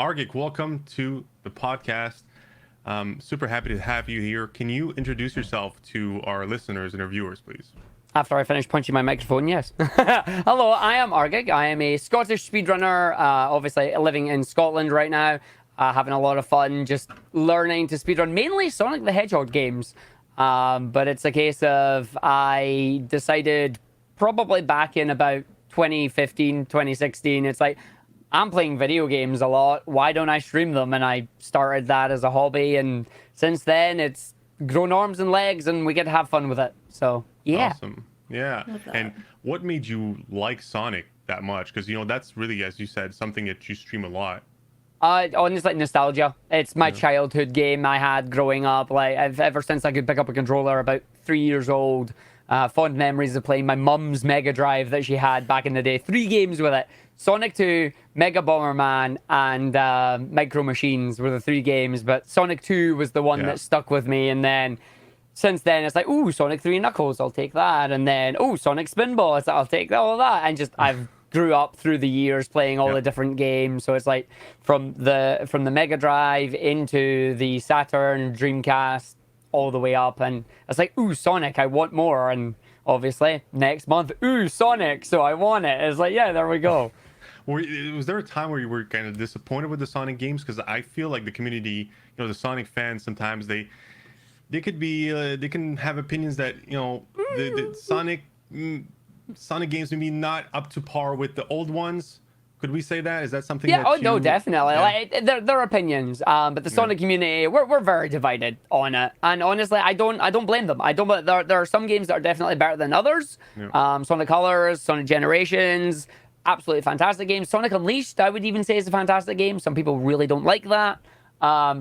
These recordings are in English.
Argick, welcome to the podcast. Super happy to have you here. Can you introduce yourself to our listeners and our viewers, please? After I finish punching my microphone, yes. Hello, I am Argick. I am a Scottish speedrunner, obviously living in Scotland right now, having a lot of fun, just learning to speedrun, mainly Sonic the Hedgehog games. But it's a case of I decided probably back in about 2015, 2016, it's like, I'm playing video games a lot. Why don't I stream them? And I started that as a hobby. And since then, it's grown arms and legs, and we get to have fun with it. So, yeah. Awesome. Yeah. And what made you like Sonic that much? Because, you know, that's really, as you said, something that you stream a lot. Honestly, like nostalgia. It's my childhood game I had growing up. Like, ever since I could pick up a controller, about 3 years old. Fond memories of playing my mum's Mega Drive that she had back in the day. 3 games with it. Sonic 2, Mega Bomberman, and Micro Machines were the 3 games. But Sonic 2 was the one that stuck with me. And then since then, it's like, ooh, Sonic 3 Knuckles, I'll take that. And then, ooh, Sonic Spinball, I'll take all of that. And just, I've grew up through the years playing all the different games. So it's like from the Mega Drive into the Saturn, Dreamcast, all the way up. And it's like, ooh, Sonic, I want more. And obviously, next month, ooh, Sonic, so I want it. It's like, yeah, there we go. Was there a time where you were kind of disappointed with the Sonic games? Because I feel like the community, you know, the Sonic fans, sometimes they could be they can have opinions that, you know, the Sonic games maybe not up to par with the old ones. Could we say that? Is that something? Yeah. That No, definitely. Yeah. Like, they're opinions. But the Sonic community, we're very divided on it. And honestly, I don't blame them. There are some games that are definitely better than others. Yeah. Sonic Colors, Sonic Generations, absolutely fantastic games. Sonic Unleashed, I would even say, is a fantastic game. Some people really don't like that.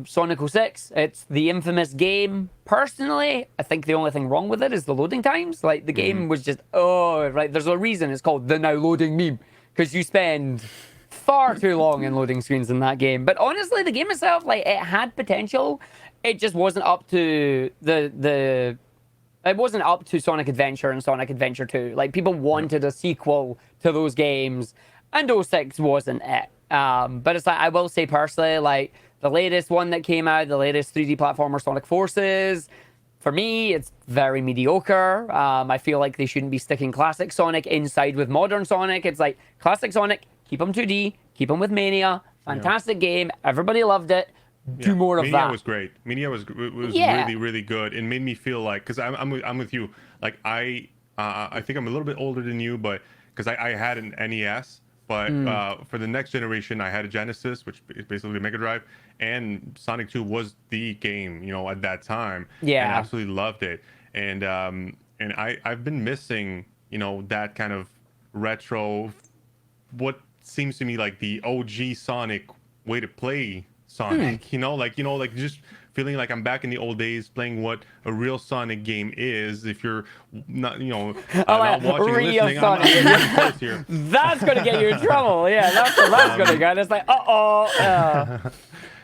Sonic 06, it's the infamous game. Personally, I think the only thing wrong with it is the loading times. Like, the game was just, there's a reason it's called the now loading meme. Because you spend far too long in loading screens in that game. But honestly, the game itself, like, it had potential. It just wasn't up to it wasn't up to Sonic Adventure and Sonic Adventure 2. Like, people wanted a sequel to those games, and 06 wasn't it. But it's like, I will say personally, like, the latest one that came out, the latest 3D platformer, Sonic Forces, for me, it's very mediocre. I feel like they shouldn't be sticking classic Sonic inside with modern Sonic. It's like, classic Sonic, keep them 2D, keep them with Mania. Fantastic game. Everybody loved it. Do more of that. Mania was great. Mania was really, really good. It made me feel like, because I'm with you. Like, I think I'm a little bit older than you, but because I had an NES. But for the next generation, I had a Genesis, which is basically a Mega Drive, and Sonic 2 was the game, you know, at that time. Yeah, and I absolutely loved it. And I've been missing, you know, that kind of retro, what seems to me like the OG Sonic way to play Sonic. You know, like just feeling like I'm back in the old days playing what a real Sonic game is. If you're not, you know, not watching or listening, I'm really close here. That's going to get you in trouble. Yeah, that's going to go. It's like,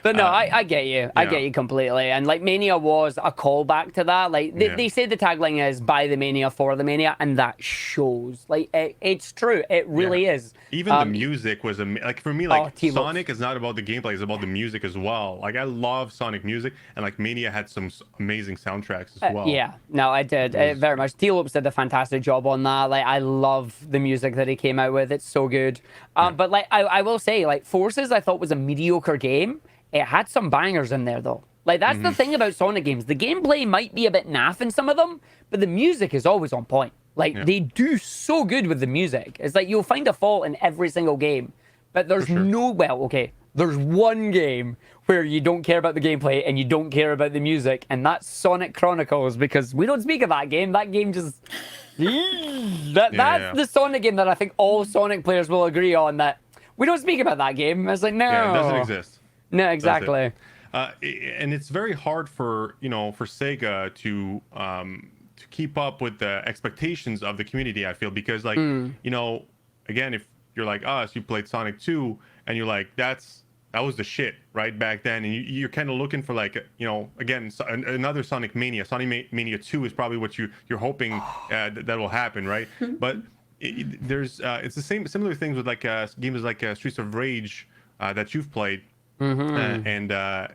But no, I get you. I get you completely. And like, Mania was a callback to that. Like, they say the tagline is "Buy the Mania for the Mania," and that shows. Like, it's true. It really is. Even the music was like, for me, like, Sonic is not about the gameplay; it's about the music as well. Like, I love Sonic music, and like Mania had some amazing soundtracks as well. Yeah, no, I did very much. T-Lopes did a fantastic job on that. Like, I love the music that he came out with. It's so good. But like, I will say, like, Forces, I thought was a mediocre game. It had some bangers in there, though. Like, that's the thing about Sonic games. The gameplay might be a bit naff in some of them, but the music is always on point. Like, they do so good with the music. It's like, you'll find a fault in every single game, but there's there's one game where you don't care about the gameplay and you don't care about the music, and that's Sonic Chronicles, because we don't speak of that game. That game just... That's the Sonic game that I think all Sonic players will agree on, that we don't speak about that game. It's like, no. Yeah, it doesn't exist. No, exactly. And it's very hard for Sega to keep up with the expectations of the community, I feel, because like you know, again, if you're like us, you played Sonic 2 and you're like, that was the shit right back then, and you're kind of looking for, like, you know, again, another Sonic Mania. Sonic Mania 2 is probably what you're hoping that will happen, right? But it's the similar things with like games like Streets of Rage that you've played. and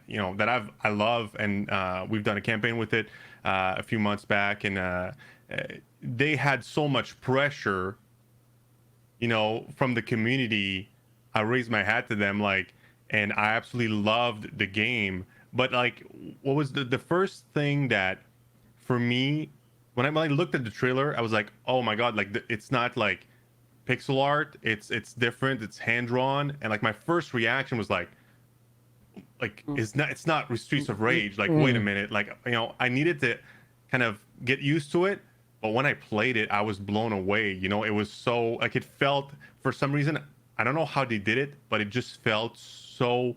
you know, that I love, and we've done a campaign with it a few months back, and they had so much pressure, you know, from the community. I raised my hat to them, like, and I absolutely loved the game. But like, what was the first thing that, for me, when I looked at the trailer, I was like, oh my god, like it's not like pixel art, it's different, it's hand drawn, and like my first reaction was like it's not Streets of Rage. Like, wait a minute, like, you know, I needed to kind of get used to it. But when I played it, I was blown away. You know, it was so, like, it felt, for some reason, I don't know how they did it, but it just felt so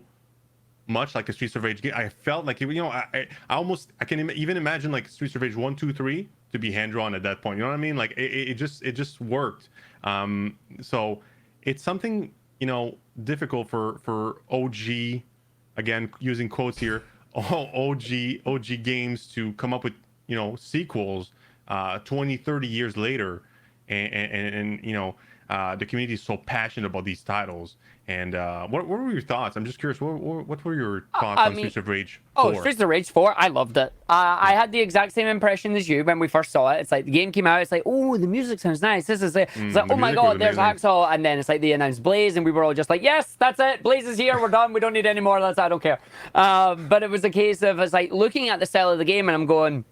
much like a Streets of Rage game. I felt like, you know, I can even imagine like Streets of Rage 1, 2, 3 to be hand drawn at that point. You know what I mean? Like, it just worked. So it's something, you know, difficult for OG, again using quotes here, OG games to come up with, you know, sequels 20, 30 years later, and you know, the community is so passionate about these titles. And what were your thoughts? I'm just curious, what were your thoughts on Streets of Rage 4? Oh, Streets of Rage 4, I loved it. I had the exact same impression as you when we first saw it. It's like the game came out, it's like, oh, the music sounds nice. This is it. It's like, oh my god, there's Hacksaw. And then it's like they announced Blaze, and we were all just like, yes, that's it. Blaze is here. We're done. We don't need any more. I don't care. But it was a case of, it's like looking at the style of the game, and I'm going,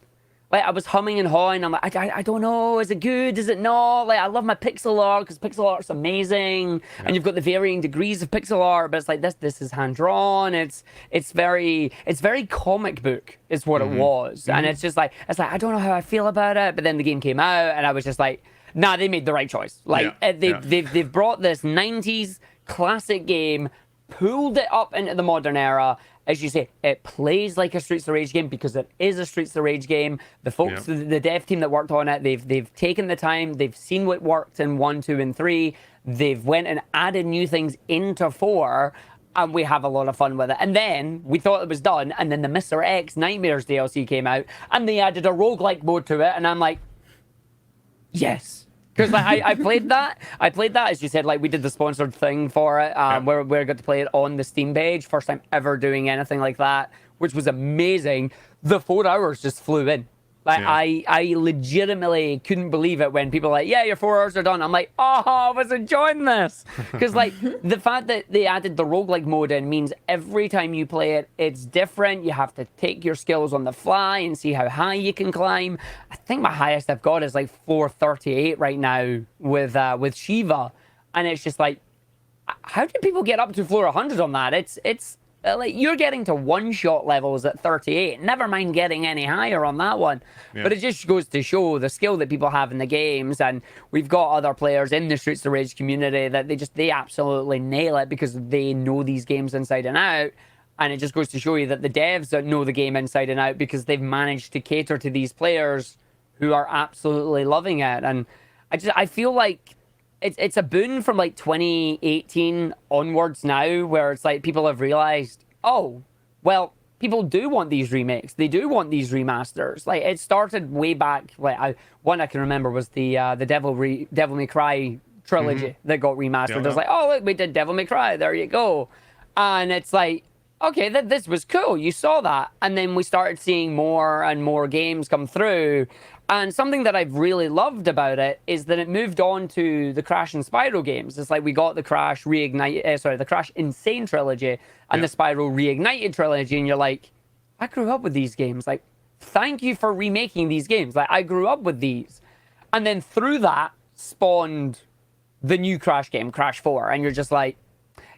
like, I was humming and hawing. I'm like, I don't know. Is it good? Is it not? Like, I love my pixel art because pixel art's amazing, and you've got the varying degrees of pixel art. But it's like this is hand drawn. It's very comic book is what it was, and it's like I don't know how I feel about it. But then the game came out, and I was just like, nah, they made the right choice. Like, they've brought this '90s classic game, pulled it up into the modern era. As you say, it plays like a Streets of Rage game because it is a Streets of Rage game. The folks, the dev team that worked on it, they've taken the time, they've seen what worked in 1, 2, and 3. They've went and added new things into 4, and we have a lot of fun with it. And then we thought it was done, and then the Mr. X Nightmares DLC came out, and they added a roguelike mode to it, and I'm like, yes. Because like, I played that, as you said, like we did the sponsored thing for it, where we got to play it on the Steam page. First time ever doing anything like that, which was amazing. The 4 hours just flew in. Like, I legitimately couldn't believe it when people were like, yeah, your 4 hours are done. I'm like, oh, I was enjoying this. Because, like, the fact that they added the roguelike mode in means every time you play it, it's different. You have to take your skills on the fly and see how high you can climb. I think my highest I've got is like 438 right now with Shiva. And it's just like, how did people get up to floor 100 on that? It's like, you're getting to one-shot levels at 38. Never mind getting any higher on that one. But it just goes to show the skill that people have in the games. And we've got other players in the Streets of Rage community that they absolutely nail it because they know these games inside and out. And it just goes to show you that the devs that know the game inside and out because they've managed to cater to these players who are absolutely loving it. And I feel like it's a boon from like 2018 onwards now, where it's like people have realized, oh, well, people do want these remakes. They do want these remasters. Like, it started way back. Like, one I can remember was the Devil May Cry trilogy that got remastered. It was like, oh, look, we did Devil May Cry. There you go. And it's like, okay, this was cool. You saw that. And then we started seeing more and more games come through. And something that I've really loved about it is that it moved on to the Crash and Spyro games. It's like we got the Crash the Crash Insane trilogy and the Spyro Reignited trilogy, and you're like, I grew up with these games. Like, thank you for remaking these games. Like, I grew up with these. And then through that spawned the new Crash game, Crash 4, and you're just like,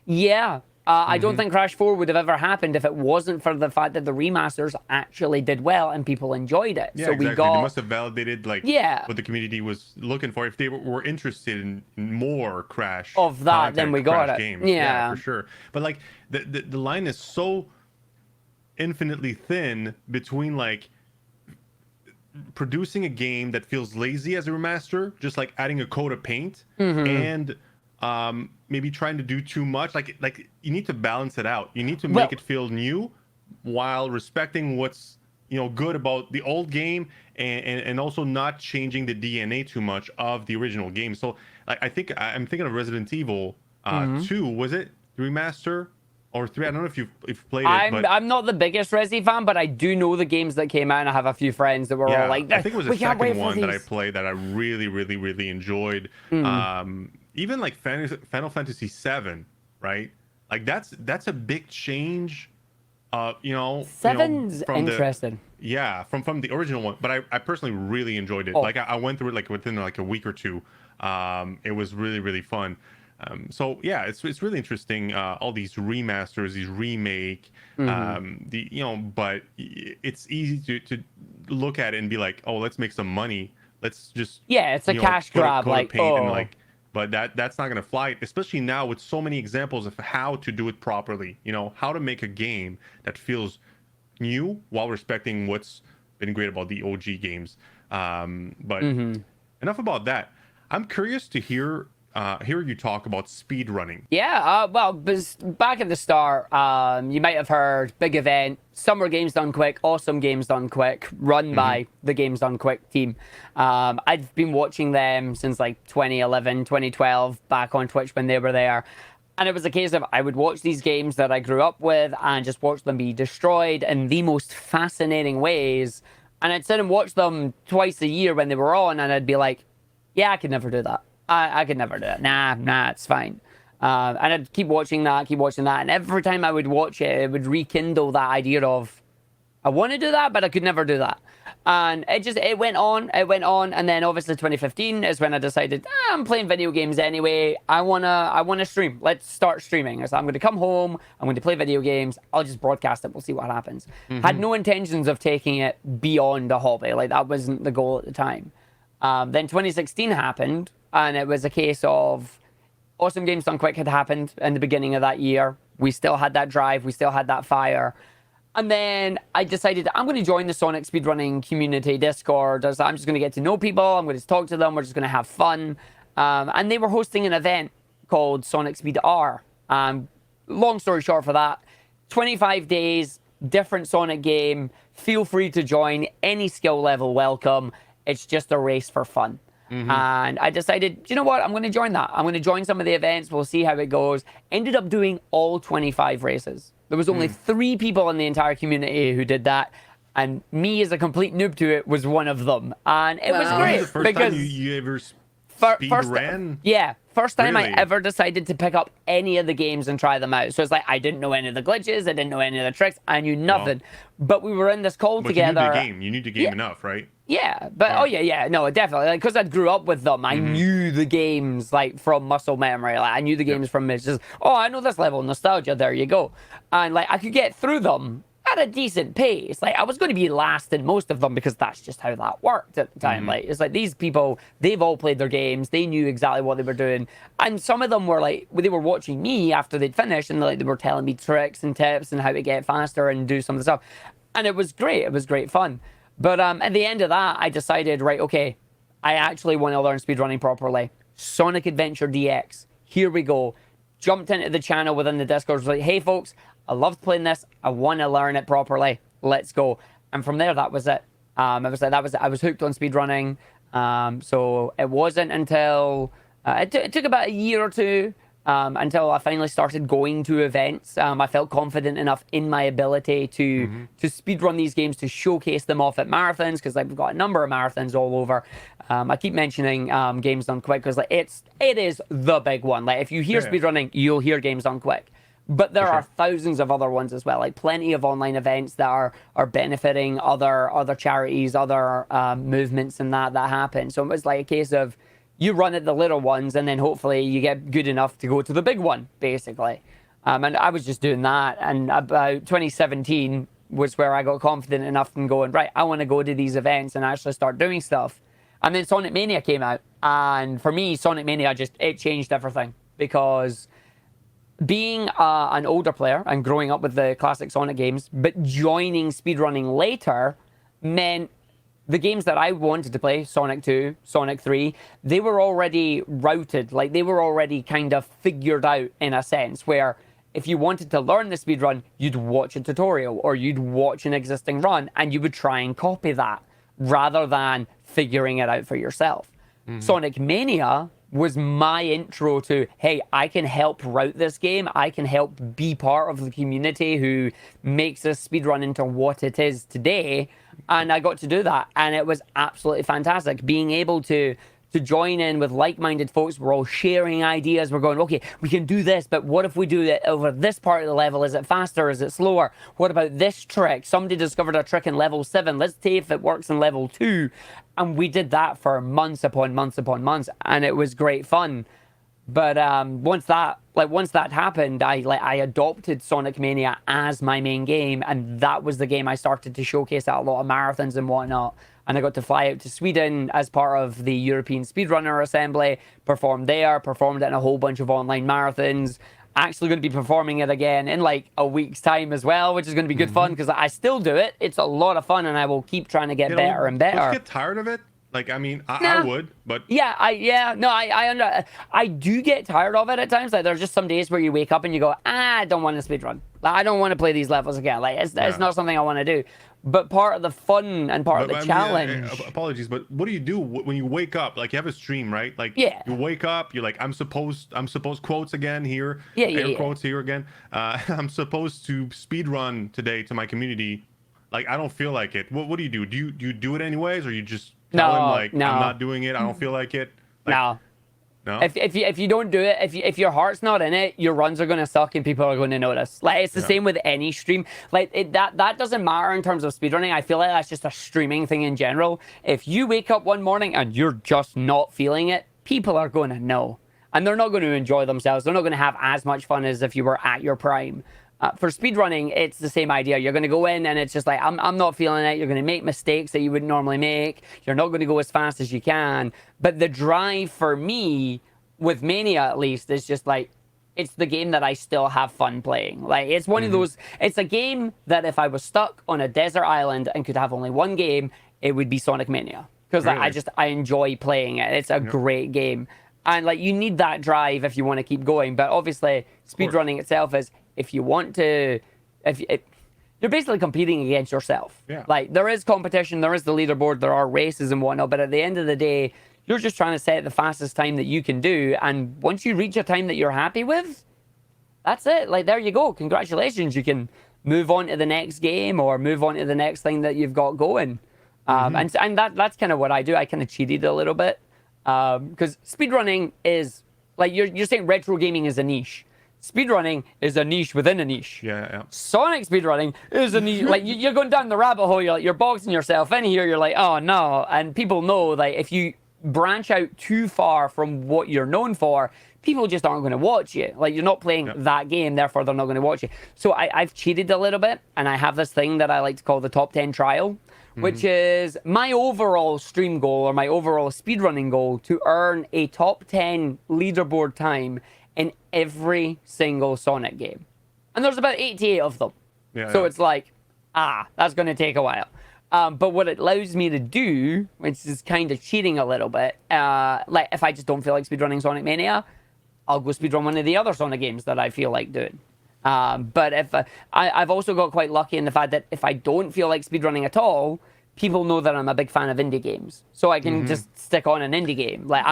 yeah. I don't think Crash 4 would have ever happened if it wasn't for the fact that the remasters actually did well and people enjoyed it. Yeah, so exactly. we got... They must have validated like what the community was looking for. If they were interested in more Crash of that, content, then we got it. Games. Yeah, for sure. But like the line is so infinitely thin between like producing a game that feels lazy as a remaster, just like adding a coat of paint, and maybe trying to do too much. Like you need to balance it out. You need to make it feel new while respecting what's, you know, good about the old game, and also not changing the DNA too much of the original game. So like, I think I'm thinking of Resident Evil 2, was it the remaster or 3. I don't know if you've played it. But I'm not the biggest Resi fan, but I do know the games that came out, and I have a few friends that were all like, I think it was the we can't wait second for one that I these. played that I really, really, really enjoyed. Even like Final Fantasy 7, right? Like that's a big change. Seven's from interesting. from the original one. But I personally really enjoyed it. Oh. Like I went through it like within like a week or two. It was really, really fun. So yeah, it's really interesting. All these remasters, these remake, but it's easy to look at it and be like, oh, let's make some money. Let's just it's a cash grab. Like, but that's not gonna fly, especially now with so many examples of how to do it properly. How to make a game that feels new while respecting what's been great about the OG games. But enough about that. I'm curious to hear you talk about speedrunning. Yeah, well, back at the start, you might have heard big event, Summer Games Done Quick, Awesome Games Done Quick, run by the Games Done Quick team. I've been watching them since like 2011, 2012, back on Twitch when they were there. And it was a case of I would watch these games that I grew up with and just watch them be destroyed in the most fascinating ways. And I'd sit and watch them twice a year when they were on, and I'd be like, yeah, I could never do that. I could never do it. Nah, it's fine. And I'd keep watching that. And every time I would watch it, it would rekindle that idea of, I want to do that, but I could never do that. And it went on. And then obviously 2015 is when I decided, I'm playing video games anyway. I wanna stream. Let's start streaming. So I'm going to come home. I'm going to play video games. I'll just broadcast it. We'll see what happens. Had no intentions of taking it beyond a hobby. Like that wasn't the goal at the time. Then 2016 happened, and it was a case of Awesome Games Done Quick had happened in the beginning of that year. We still had that drive. We still had that fire. And then I decided I'm going to join the Sonic speedrunning community Discord. I'm just going to get to know people. I'm going to talk to them. We're just going to have fun. And they were hosting an event called Sonic Speed R. Long story short for that, 25 days, different Sonic game. Feel free to join. Any skill level, welcome. It's just a race for fun. And I decided, you know what? I'm going to join that. I'm going to join some of the events. We'll see how it goes. Ended up doing all 25 races. There was only 3 people in the entire community who did that. And me, as a complete noob to it, was one of them. And it was great. The first time you ever speed ran? Yeah. First time Really? I ever decided to pick up any of the games and try them out. So it's like, I didn't know any of the glitches. I didn't know any of the tricks. I knew nothing. But we were in this call together. You knew the game enough, right? Yeah, but no, definitely, because I grew up with them. I knew the games like from muscle memory. Like I knew the games from it's just, I know this level, nostalgia. There you go, and like I could get through them at a decent pace. Like I was going to be last in most of them because that's just how that worked at the time. Like it's like these people, they've all played their games. They knew exactly what they were doing, and some of them were like they were watching me after they'd finished, and like they were telling me tricks and tips and how to get faster and do some of the stuff, and it was great. It was great fun. But at the end of that, I decided, right, okay, I actually want to learn speedrunning properly. Sonic Adventure DX, here we go. Jumped into the channel within the Discord, was like, hey folks, I loved playing this. I want to learn it properly. Let's go. And from there, that was it. I was hooked on speedrunning. So it wasn't until, it took about a year or two until I finally started going to events. I felt confident enough in my ability to speedrun these games, to showcase them off at marathons, because like, we've got a number of marathons all over. I keep mentioning Games Done Quick because like it is the big one. Like if you hear speedrunning, you'll hear Games Done Quick. But there are thousands of other ones as well, like plenty of online events that are benefiting other charities, other movements and that happen. So it was like a case of you run at the little ones and then hopefully you get good enough to go to the big one, basically. And I was just doing that. And about 2017 was where I got confident enough in going, right, I want to go to these events and actually start doing stuff. And then Sonic Mania came out. And for me, Sonic Mania it changed everything, because being an older player and growing up with the classic Sonic games, but joining speedrunning later meant the games that I wanted to play, Sonic 2, Sonic 3, they were already routed. Like, they were already kind of figured out in a sense, where if you wanted to learn the speedrun, you'd watch a tutorial or you'd watch an existing run and you would try and copy that rather than figuring it out for yourself. Sonic Mania was my intro to, hey, I can help route this game. I can help be part of the community who makes this speedrun into what it is today. And I got to do that. And it was absolutely fantastic. Being able to join in with like-minded folks. We're all sharing ideas. We're going, okay, we can do this, but what if we do it over this part of the level? Is it faster? Is it slower? What about this trick? Somebody discovered a trick in level 7. Let's see if it works in level 2. And we did that for months upon months upon months, and it was great fun. But once that happened, I adopted Sonic Mania as my main game, and that was the game I started to showcase at a lot of marathons and whatnot. And I got to fly out to Sweden as part of the European Speedrunner Assembly, performed there, performed it in a whole bunch of online marathons. Actually going to be performing it again in like a week's time as well, which is going to be good fun because I still do it. It's a lot of fun, and I will keep trying to get better and better. Don't you get tired of it? Like, I mean, I would, but I do get tired of it at times. Like, there's just some days where you wake up and you go, I don't want to speedrun. I don't want to play these levels again. Like, it's not something I want to do. But part of the fun and part of the challenge. Apologies, but what do you do when you wake up? Like, you have a stream, right? Like, you wake up, you're like, I'm supposed quotes again here. Air quotes here again. I'm supposed to speedrun today to my community. Like, I don't feel like it. What do you do? Do you do it anyways, or you just tell him like, I'm not doing it, I don't feel like it? Like, no. If you don't do it, if your heart's not in it, your runs are going to suck and people are going to notice. Like, it's the same with any stream. Like, that doesn't matter in terms of speedrunning. I feel like that's just a streaming thing in general. If you wake up one morning and you're just not feeling it, people are going to know. And they're not going to enjoy themselves. They're not going to have as much fun as if you were at your prime. For speedrunning, it's the same idea. You're going to go in and it's just like, I'm not feeling it. You're going to make mistakes that you wouldn't normally make. You're not going to go as fast as you can. But the drive for me, with Mania at least, is just like, it's the game that I still have fun playing. Like, it's one of those, it's a game that if I was stuck on a desert island and could have only one game, it would be Sonic Mania. Because I enjoy playing it. It's a great game. And like, you need that drive if you want to keep going. But obviously, speedrunning itself is, if you want to, you're basically competing against yourself. Yeah. Like, there is competition, there is the leaderboard, there are races and whatnot, but at the end of the day, you're just trying to set the fastest time that you can do. And once you reach a time that you're happy with, that's it. Like, there you go. Congratulations. You can move on to the next game or move on to the next thing that you've got going. And that's kind of what I do. I kind of cheated a little bit. Because speedrunning is, like, you're saying retro gaming is a niche. Speedrunning is a niche within a niche. Yeah. Sonic speedrunning is a niche. Like, you're going down the rabbit hole. You're boxing yourself in here. You're like, oh no. And people know that if you branch out too far from what you're known for, people just aren't going to watch you. Like, you're not playing that game, therefore they're not going to watch you. So I've cheated a little bit, and I have this thing that I like to call the top 10 trial, which is my overall stream goal or my overall speedrunning goal to earn a top 10 leaderboard time in every single Sonic game. And there's about 88 of them. So it's like, that's going to take a while. But what it allows me to do, which is kind of cheating a little bit, like, if I just don't feel like speedrunning Sonic Mania, I'll go speedrun one of the other Sonic games that I feel like doing. But if I've also got quite lucky in the fact that if I don't feel like speedrunning at all, people know that I'm a big fan of indie games. So I can just stick on an indie game. Like,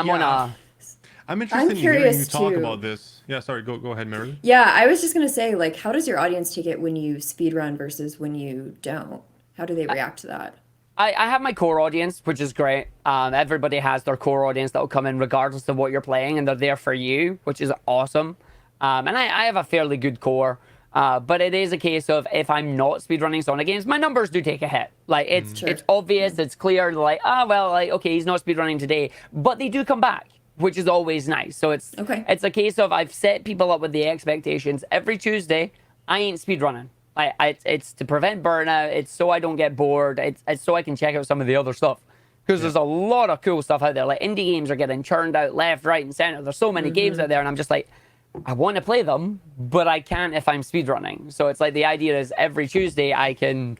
I'm interested in hearing you talk about this. Yeah, sorry, go ahead, Mary. Yeah, I was just going to say, like, how does your audience take it when you speedrun versus when you don't? How do they react to that? I have my core audience, which is great. Everybody has their core audience that will come in regardless of what you're playing, and they're there for you, which is awesome. And I have a fairly good core. But it is a case of, if I'm not speedrunning Sonic games, my numbers do take a hit. Like, it's obvious, it's clear, like, okay, he's not speedrunning today. But they do come back, which is always nice. So it's a case of, I've set people up with the expectations. Every Tuesday, I ain't speedrunning. It's to prevent burnout. It's so I don't get bored. It's so I can check out some of the other stuff. Because there's a lot of cool stuff out there. Like, indie games are getting churned out left, right, and center. There's so many games out there, and I'm just like, I want to play them, but I can't if I'm speedrunning. So it's like, the idea is every Tuesday I can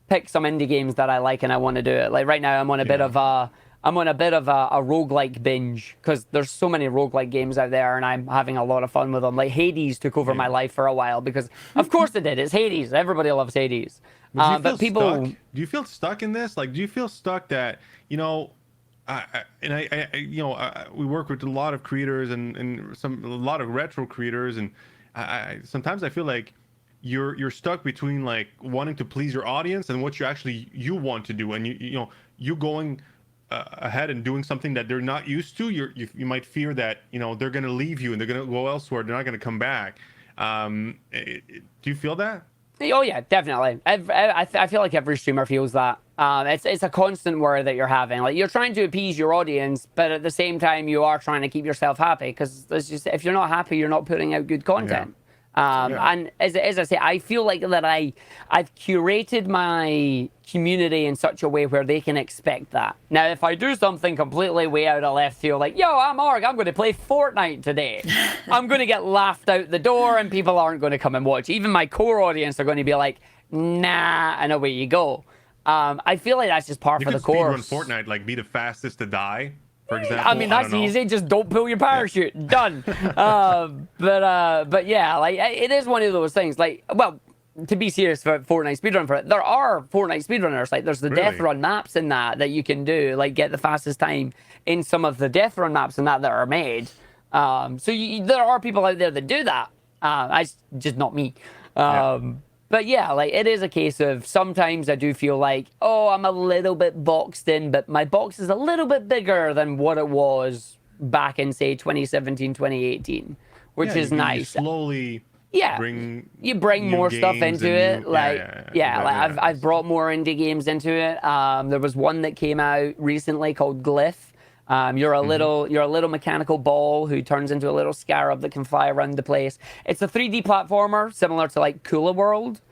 pick some indie games that I like and I want to do it. Like, right now I'm on a bit of a roguelike binge, because there's so many roguelike games out there and I'm having a lot of fun with them. Like, Hades took over my life for a while because, of course it did. It's Hades. Everybody loves Hades. But people... Do you feel stuck in this? Like, do you feel stuck that, you know, We work with a lot of creators and a lot of retro creators, and sometimes I feel like you're stuck between like wanting to please your audience and what you want to do, and you going ahead and doing something that they're not used to. You might fear that they're gonna leave you and they're gonna go elsewhere. They're not gonna come back. Do you feel that? Oh yeah, definitely. I feel like every streamer feels that. It's a constant worry that you're having. Like you're trying to appease your audience, but at the same time you are trying to keep yourself happy, because if you're not happy, you're not putting out good content. And as I say, I feel like that I've curated my community in such a way where they can expect that. Now, if I do something completely way out of left field, like, yo, I'm Arg, I'm going to play Fortnite today, I'm going to get laughed out the door and people aren't going to come and watch. Even my core audience are going to be like, nah, and away you go. I feel like that's just par for the course. You could speedrun Fortnite, like be the fastest to die. For example, I mean, that's easy. Just don't pull your parachute. Yeah. Done. But yeah, like it is one of those things. Like, well, to be serious for Fortnite speedrun, there are Fortnite speedrunners. Like, there's the death run maps in that you can do. Like, get the fastest time in some of the death run maps in that are made. So there are people out there that do that. Just not me. But yeah, like it is a case of sometimes I do feel like, oh, I'm a little bit boxed in, but my box is a little bit bigger than what it was back in, say, 2017, 2018, which is nice. You slowly you bring more stuff into it. I've brought more indie games into it. There was one that came out recently called Glyph. You're a little mechanical ball who turns into a little scarab that can fly around the place. It's a 3D platformer similar to like Cooler World,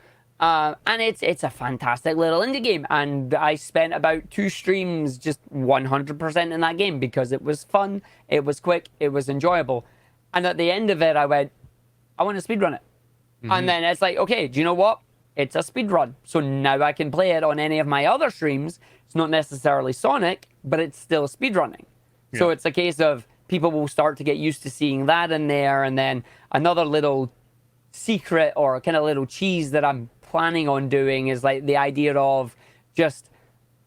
and it's a fantastic little indie game. And I spent about 2 streams just 100% in that game because it was fun, it was quick, it was enjoyable. And at the end of it, I went, I want to speedrun it. And then it's like, okay, do you know what? It's a speedrun. So now I can play it on any of my other streams. It's not necessarily Sonic, but it's still speedrunning. Yeah. So it's a case of people will start to get used to seeing that in there. And then another little secret or kind of little cheese that I'm planning on doing is like the idea of just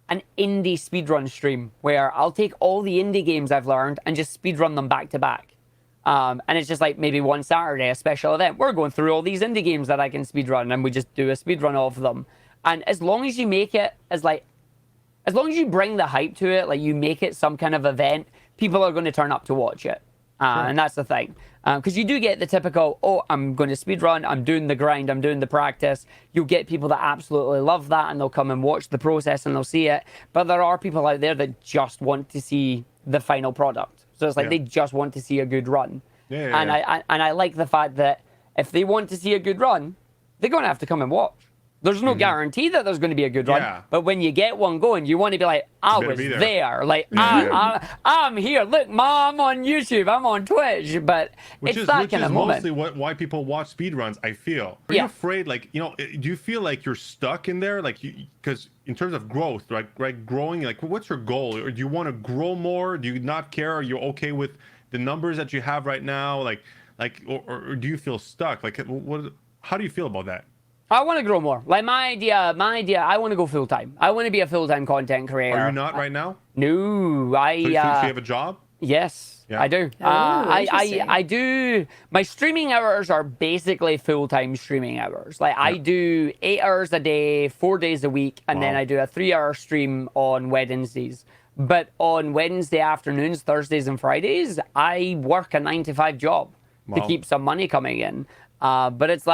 an indie speedrun stream where I'll take all the indie games I've learned and just speedrun them back to back. And it's just like maybe one Saturday, a special event. We're going through all these indie games that I can speedrun, and we just do a speedrun of them. And as long as you make it as long as you bring the hype to it, like you make it some kind of event, people are going to turn up to watch it. And that's the thing. Because you do get the typical, oh, I'm going to speedrun, I'm doing the grind, I'm doing the practice. You'll get people that absolutely love that, and they'll come and watch the process and they'll see it. But there are people out there that just want to see the final product. So it's like they just want to see a good run. I like the fact that if they want to see a good run, they're going to have to come and watch. There's no guarantee that there's going to be a good run. But when you get one going, you want to be like, I was there. Like, I'm here. Look, Mom, I'm on YouTube. I'm on Twitch. But it's that kind of moment. Which is mostly why people watch speedruns, I feel. Are you afraid, like, do you feel like you're stuck in there? Like, because in terms of growth, right, growing, like, what's your goal? Or do you want to grow more? Do you not care? Are you okay with the numbers that you have right now? Or do you feel stuck? Like, how do you feel about that? I want to grow more. Like my idea, I want to go full time. I want to be a full time content creator. Are you not right now? No, So you have a job? Yes, I do. I do. My streaming hours are basically full time streaming hours. Like I do 8 hours a day, 4 days a week, and then I do a 3-hour stream on Wednesdays. But on Wednesday afternoons, Thursdays, and Fridays, I work a 9-to-5 job to keep some money coming in. But it's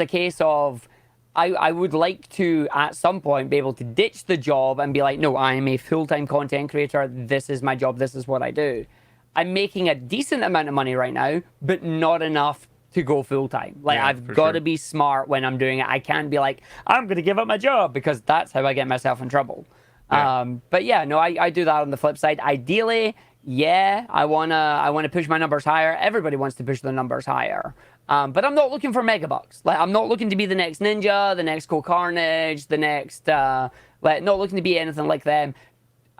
a case of I would like to at some point be able to ditch the job and be like, no, I am a full-time content creator. This is my job. This is what I do. I'm making a decent amount of money right now, but not enough to go full-time. Like I've got to be smart when I'm doing it. I can't be like, I'm going to give up my job, because that's how I get myself in trouble. But yeah, no, I do that on the flip side. Ideally, I wanna push my numbers higher. Everybody wants to push their numbers higher. But I'm not looking for megabucks. Like I'm not looking to be the next Ninja, the next Cool Carnage, the next not looking to be anything like them.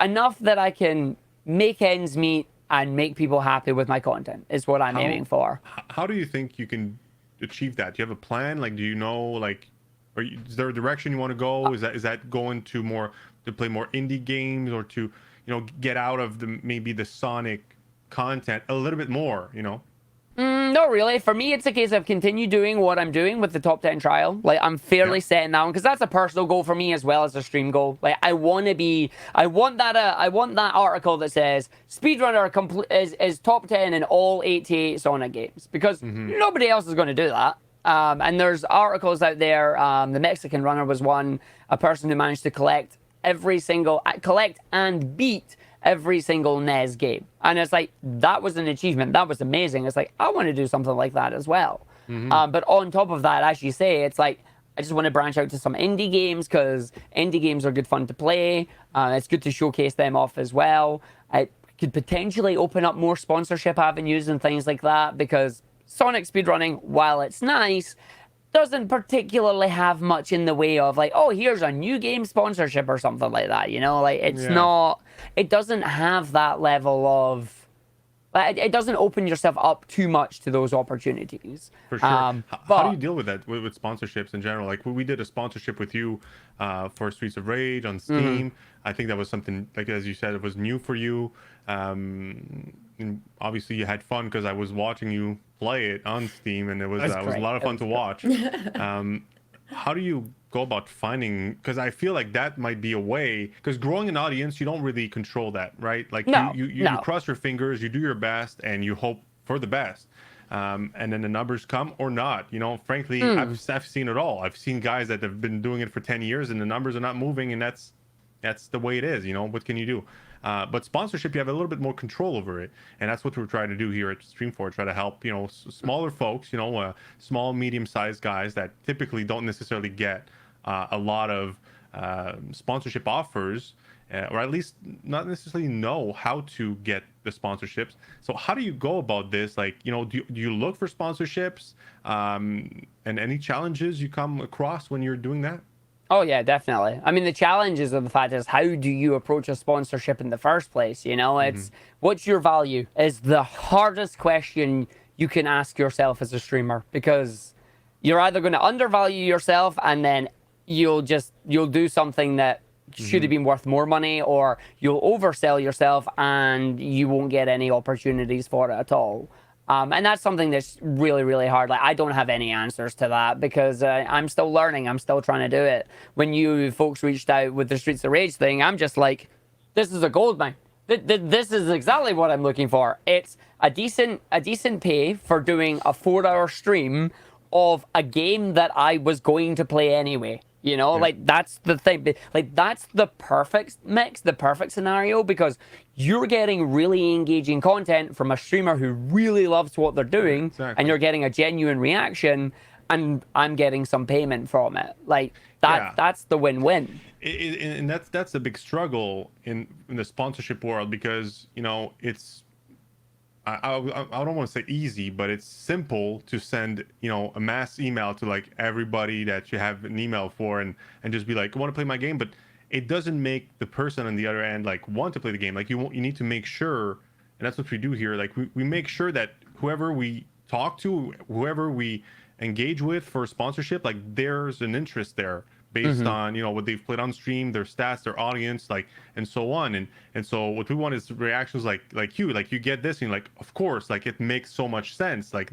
Enough that I can make ends meet and make people happy with my content is what I'm aiming for. How do you think you can achieve that? Do you have a plan? Like, do you know, like, is there a direction you want to go? Is that going to play more indie games, or to get out of maybe the Sonic content a little bit more, Not really. For me, it's a case of continue doing what I'm doing with the top 10 trial. Like, I'm fairly set in that one because that's a personal goal for me as well as a stream goal. Like, I want that article that says Speedrunner is top 10 in all 88 Sonic games because nobody else is going to do that. And there's articles out there. The Mexican runner was one, a person who managed to collect and beat every single NES game. And it's like, that was an achievement. That was amazing. It's like, I want to do something like that as well. But on top of that, as you say, it's like, I just want to branch out to some indie games because indie games are good fun to play. It's good to showcase them off as well. It could potentially open up more sponsorship avenues and things like that because Sonic speedrunning, while it's nice, doesn't particularly have much in the way of like, oh, here's a new game sponsorship or something like that, like it's not, it doesn't have that level of, it doesn't open yourself up too much to those opportunities. For sure. How do you deal with that, with sponsorships in general? Like we did a sponsorship with you for Streets of Rage on Steam. I think that was something, like as you said, it was new for you. And obviously you had fun because I was watching you play it on Steam, and it was a lot of fun to watch. How do you go about finding? Because I feel like that might be a way. Because growing an audience, you don't really control that, right? Like you cross your fingers, you do your best, and you hope for the best. And then the numbers come or not. Frankly, I've seen it all. I've seen guys that have been doing it for 10 years, and the numbers are not moving, and that's the way it is. What can you do? But sponsorship, you have a little bit more control over it, and that's what we're trying to do here at Streamforge. Try to help, smaller folks, small, medium-sized guys that typically don't necessarily get a lot of sponsorship offers, or at least not necessarily know how to get the sponsorships. So how do you go about this? Like, do you look for sponsorships, and any challenges you come across when you're doing that? Oh, yeah, definitely. I mean, the challenges of the fact is, how do you approach a sponsorship in the first place? It's what's your value is the hardest question you can ask yourself as a streamer, because you're either going to undervalue yourself and then you'll do something that should have been worth more money, or you'll oversell yourself and you won't get any opportunities for it at all. And that's something that's really, really hard. Like, I don't have any answers to that because I'm still learning. I'm still trying to do it. When you folks reached out with the Streets of Rage thing, I'm just like, this is a gold mine. This is exactly what I'm looking for. It's a decent pay for doing a 4-hour stream of a game that I was going to play anyway. Like, that's the thing. Like, that's the perfect mix, the perfect scenario, because you're getting really engaging content from a streamer who really loves what they're doing, and you're getting a genuine reaction, and I'm getting some payment from it. Like, that's the win-win. And that's a big struggle in the sponsorship world, because, it's, I don't want to say easy, but it's simple to send, a mass email to like everybody that you have an email for, and just be like, I want to play my game. But it doesn't make the person on the other end like want to play the game. Like, you need to make sure, and that's what we do here. Like, we make sure that whoever we talk to, whoever we engage with for sponsorship, like, there's an interest there based on what they've played on stream, their stats, their audience, like, and so on. And so what we want is reactions like you get this, and you're like, of course, like, it makes so much sense. Like,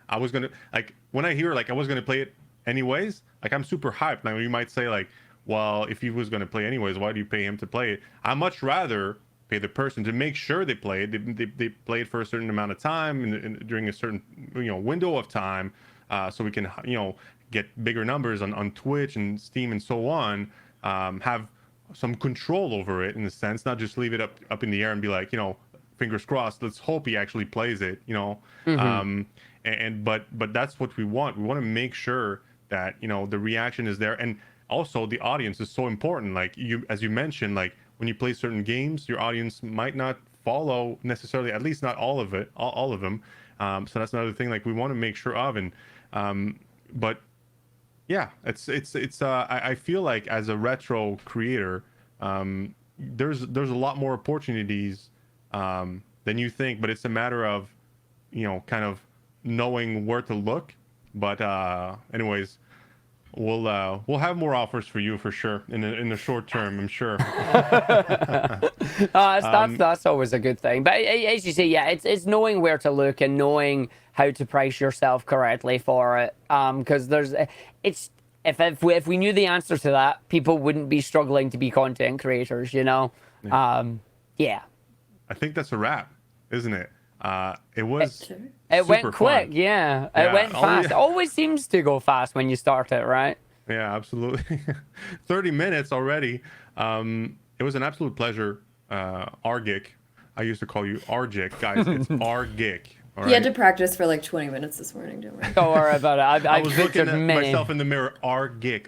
I was gonna, like, when I hear like I was gonna play it anyways, like, I'm super hyped. Now you might say like, well, if he was gonna play anyways, why do you pay him to play it? I much rather pay the person to make sure they play it. They play it for a certain amount of time and during a certain window of time, so we can get bigger numbers on Twitch and Steam and so on, have some control over it in a sense, not just leave it up in the air and be like, fingers crossed, let's hope he actually plays it, but that's what we want. We want to make sure that, the reaction is there. And also the audience is so important. Like, as you mentioned, like, when you play certain games, your audience might not follow necessarily, at least not all of them. So that's another thing, like, we want to make sure of. And but yeah, it's I feel like as a retro creator, there's a lot more opportunities than you think, but it's a matter of kind of knowing where to look. But anyways, we'll have more offers for you for sure in the short term, I'm sure. That's always a good thing. But as you say, yeah, it's knowing where to look and knowing how to price yourself correctly for it. Because if we knew the answer to that, people wouldn't be struggling to be content creators, you know. Yeah. I think that's a wrap, isn't it? It was. It went quick, fun. yeah. It went fast. It always seems to go fast when you start it, right? Yeah, absolutely. 30 minutes already. It was an absolute pleasure. Argick. I used to call you Argick, guys. It's Argick. All right? He had to practice for like 20 minutes this morning, don't worry. Don't worry about it. I was looking at myself in the mirror. Argick.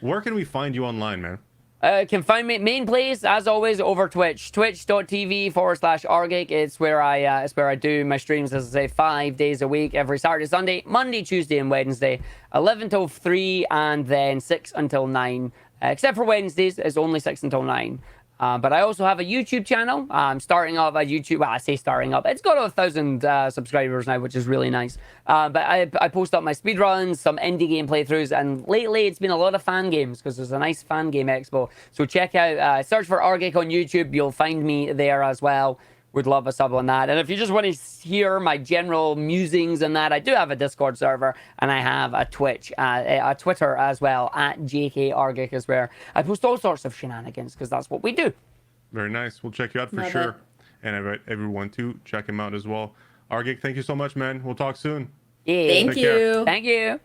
Where can we find you online, man? Can find me main place as always over Twitch, twitch.tv/Argick. It's where I do my streams, as I say, 5 days a week, every Saturday, Sunday, Monday, Tuesday, and Wednesday, 11 till 3, and then 6 until 9. Except for Wednesdays, it's only 6 until 9. But I also have a YouTube channel. I'm starting off a YouTube. Well, I say starting up. It's got 1,000 subscribers now, which is really nice. But I post up my speedruns, some indie game playthroughs, and lately it's been a lot of fan games because there's a nice fan game expo. So check out, search for Argick on YouTube. You'll find me there as well. Would love a sub on that. And if you just want to hear my general musings and that, I do have a Discord server and I have a Twitch, a Twitter as well, at JK Argick, is where I post all sorts of shenanigans because that's what we do. Very nice. We'll check you out for sure. And I invite everyone to check him out as well. Argick, thank you so much, man. We'll talk soon. Yeah. Thank you. Thank you.